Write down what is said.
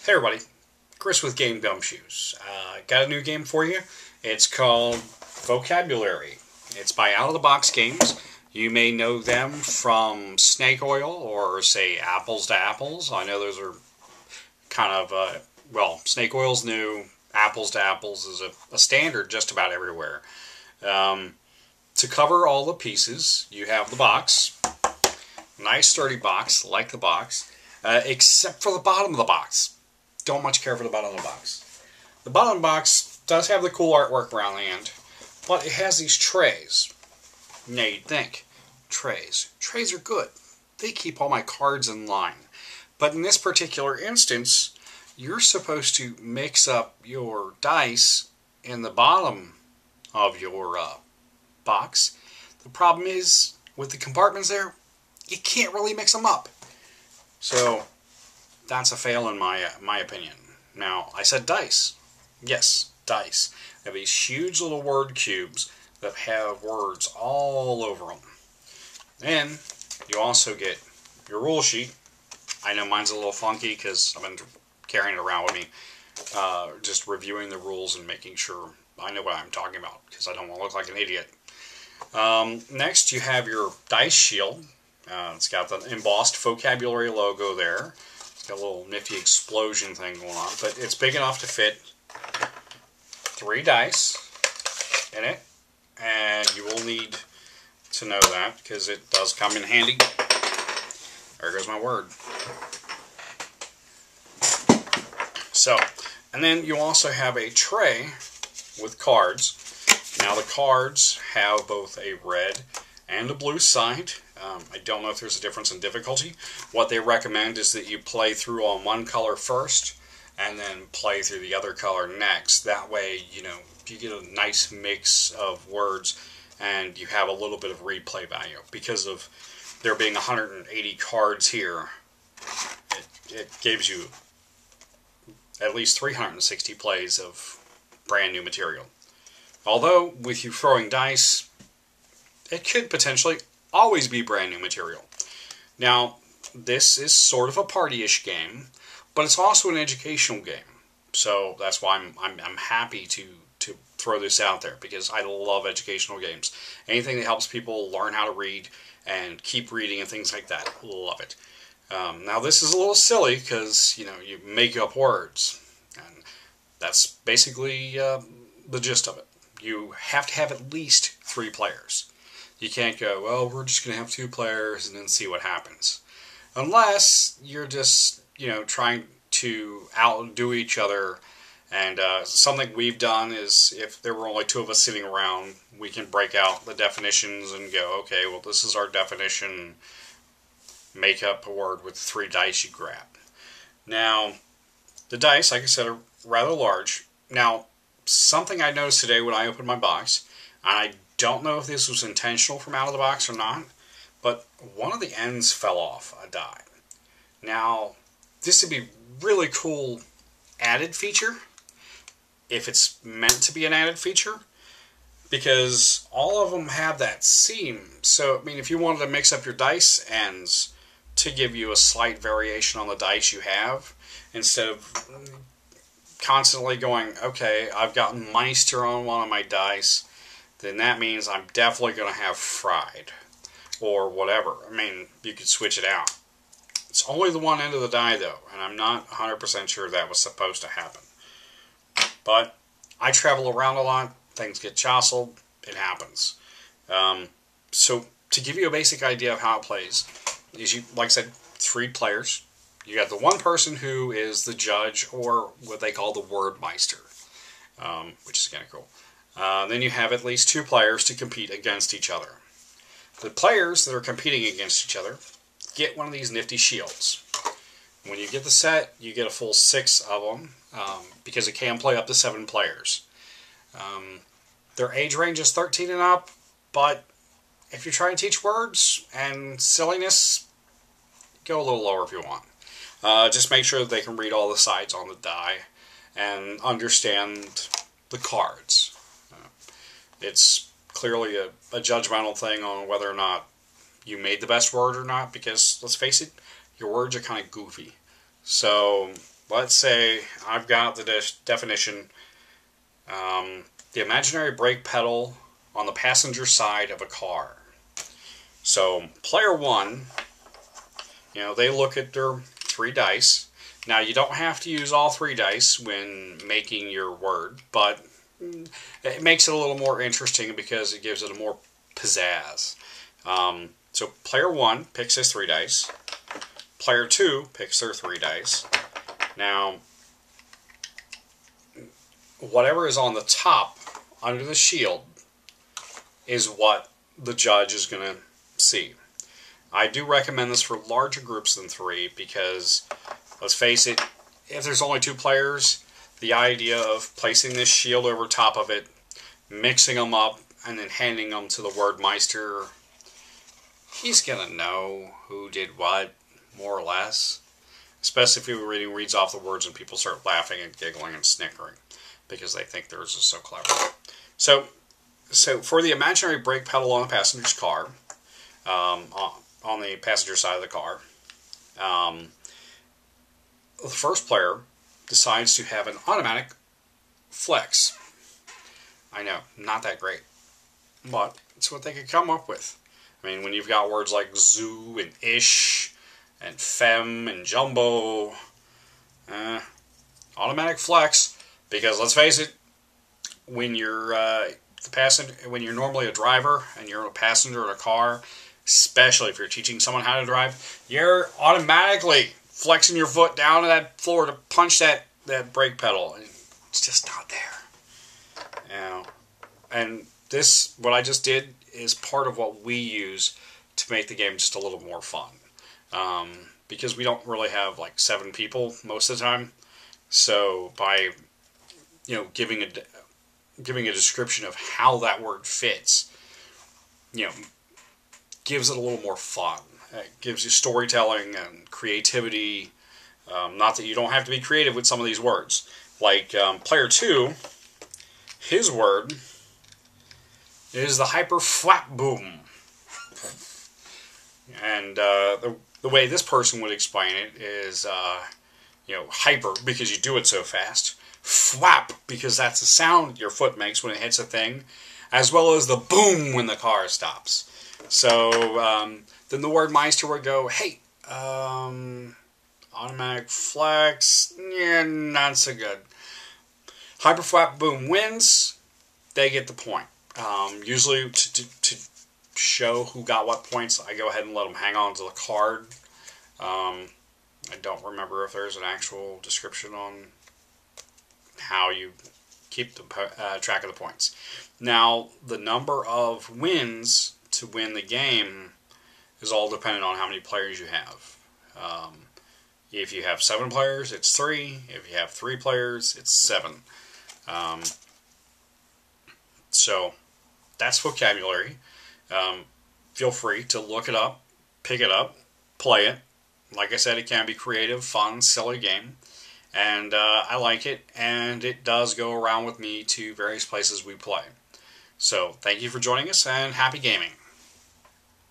Hey everybody, Chris with GameGumshoes. Got a new game for you. It's called Faux-Cabulary. It's by Out of the Box Games. You may know them from Snake Oil or, say, Apples to Apples. I know those are kind of, well, Snake Oil's new. Apples to Apples is a standard just about everywhere. To cover all the pieces, you have the box. Nice sturdy box, like the box, except for the bottom of the box. Don't much care for the bottom of the box. The bottom of the box does have the cool artwork around the end, but it has these trays. Now you'd think, trays. Trays are good. They keep all my cards in line. But in this particular instance, you're supposed to mix up your dice in the bottom of your box. The problem is, with the compartments there, you can't really mix them up. So that's a fail in my opinion. Now, I said dice. Yes, dice. They have these huge little word cubes that have words all over them. And you also get your rule sheet. I know mine's a little funky because I've been carrying it around with me, just reviewing the rules and making sure I know what I'm talking about because I don't want to look like an idiot. Next, you have your dice shield. It's got the embossed Faux-Cabulary logo there. It's got a little nifty explosion thing going on, but it's big enough to fit 3 dice in it, and you will need to know that because it does come in handy. There goes my word. So, and then you also have a tray with cards. Now the cards have both a red and a blue side. I don't know if there's a difference in difficulty. What they recommend is that you play through on one color first and then play through the other color next. That way, you know, you get a nice mix of words and you have a little bit of replay value. Because of there being 180 cards here, it gives you at least 360 plays of brand new material. Although, with you throwing dice, it could potentially always be brand new material. Now, this is sort of a party-ish game, but it's also an educational game. So that's why I'm happy to throw this out there, because I love educational games. Anything that helps people learn how to read and keep reading and things like that, love it. Now this is a little silly because, you know, you make up words, and that's basically the gist of it. You have to have at least 3 players. You can't go, well, we're just going to have 2 players and then see what happens. Unless you're just, you know, trying to outdo each other. And something we've done is, if there were only 2 of us sitting around, we can break out the definitions and go, okay, well, this is our definition. Make up a word with 3 dice you grab. Now, the dice, like I said, are rather large. Now, something I noticed today when I opened my box, and I don't know if this was intentional from out of the box or not, but one of the ends fell off a die. Now, this would be really cool added feature, if it's meant to be an added feature, because all of them have that seam. So, I mean, if you wanted to mix up your dice ends to give you a slight variation on the dice you have, instead of constantly going, okay, I've got Meister on one of my dice, then that means I'm definitely going to have fried, or whatever. I mean, you could switch it out. It's only the one end of the die, though, and I'm not 100% sure that was supposed to happen. But I travel around a lot, things get jostled, it happens. So, to give you a basic idea of how it plays, is you, like I said, 3 players. You got the one person who is the judge, or what they call the Wordmeister, which is kind of cool. Then you have at least 2 players to compete against each other. The players that are competing against each other get one of these nifty shields. When you get the set, you get a full 6 of them, because it can play up to 7 players. Their age range is 13 and up, but if you're trying to teach words and silliness, go a little lower if you want. Just make sure that they can read all the sides on the die and understand the cards. It's clearly a judgmental thing on whether or not you made the best word or not, because, let's face it, your words are kind of goofy. So let's say I've got the definition, the imaginary brake pedal on the passenger side of a car. So player 1, they look at their 3 dice. Now, you don't have to use all 3 dice when making your word, but it makes it a little more interesting because it gives it a more pizzazz. So player 1 picks his 3 dice. Player 2 picks their 3 dice. Now, whatever is on the top under the shield is what the judge is going to see. I do recommend this for larger groups than 3 because, let's face it, if there's only 2 players, the idea of placing this shield over top of it, mixing them up, and then handing them to the Wordmeister, he's going to know who did what, more or less. Especially if he reads off the words and people start laughing and giggling and snickering because they think theirs is so clever. So for the imaginary brake pedal on the passenger's car, on the passenger side of the car, the first player decides to have an automatic flex. I know, not that great, but it's what they could come up with. I mean, when you've got words like zoo and ish and fem and jumbo, automatic flex, because let's face it, when you're when you're normally a driver and you're a passenger in a car, especially if you're teaching someone how to drive, you're automatically flexing your foot down to that floor to punch that brake pedal. It's just not there. And this, what I just did, is part of what we use to make the game just a little more fun. Because we don't really have like 7 people most of the time. So by giving a description of how that word fits, gives it a little more fun. It gives you storytelling and creativity. Not that you don't have to be creative with some of these words. Like player 2, his word is the hyper flap boom. And the way this person would explain it is, hyper because you do it so fast. Flap because that's the sound your foot makes when it hits a thing, as well as the boom when the car stops. So then the Wordmeister would go, hey, automatic flex, yeah, not so good. Hyper flap boom wins, they get the point. Usually to show who got what points, I go ahead and let them hang on to the card. I don't remember if there's an actual description on how you keep the track of the points. Now, the number of wins to win the game is all dependent on how many players you have. If you have 7 players, it's 3. If you have 3 players, it's 7. So, that's Faux-Cabulary. Feel free to look it up, pick it up, play it. Like I said, it can be creative, fun, silly game. And I like it, and it does go around with me to various places we play. So, thank you for joining us, and happy gaming.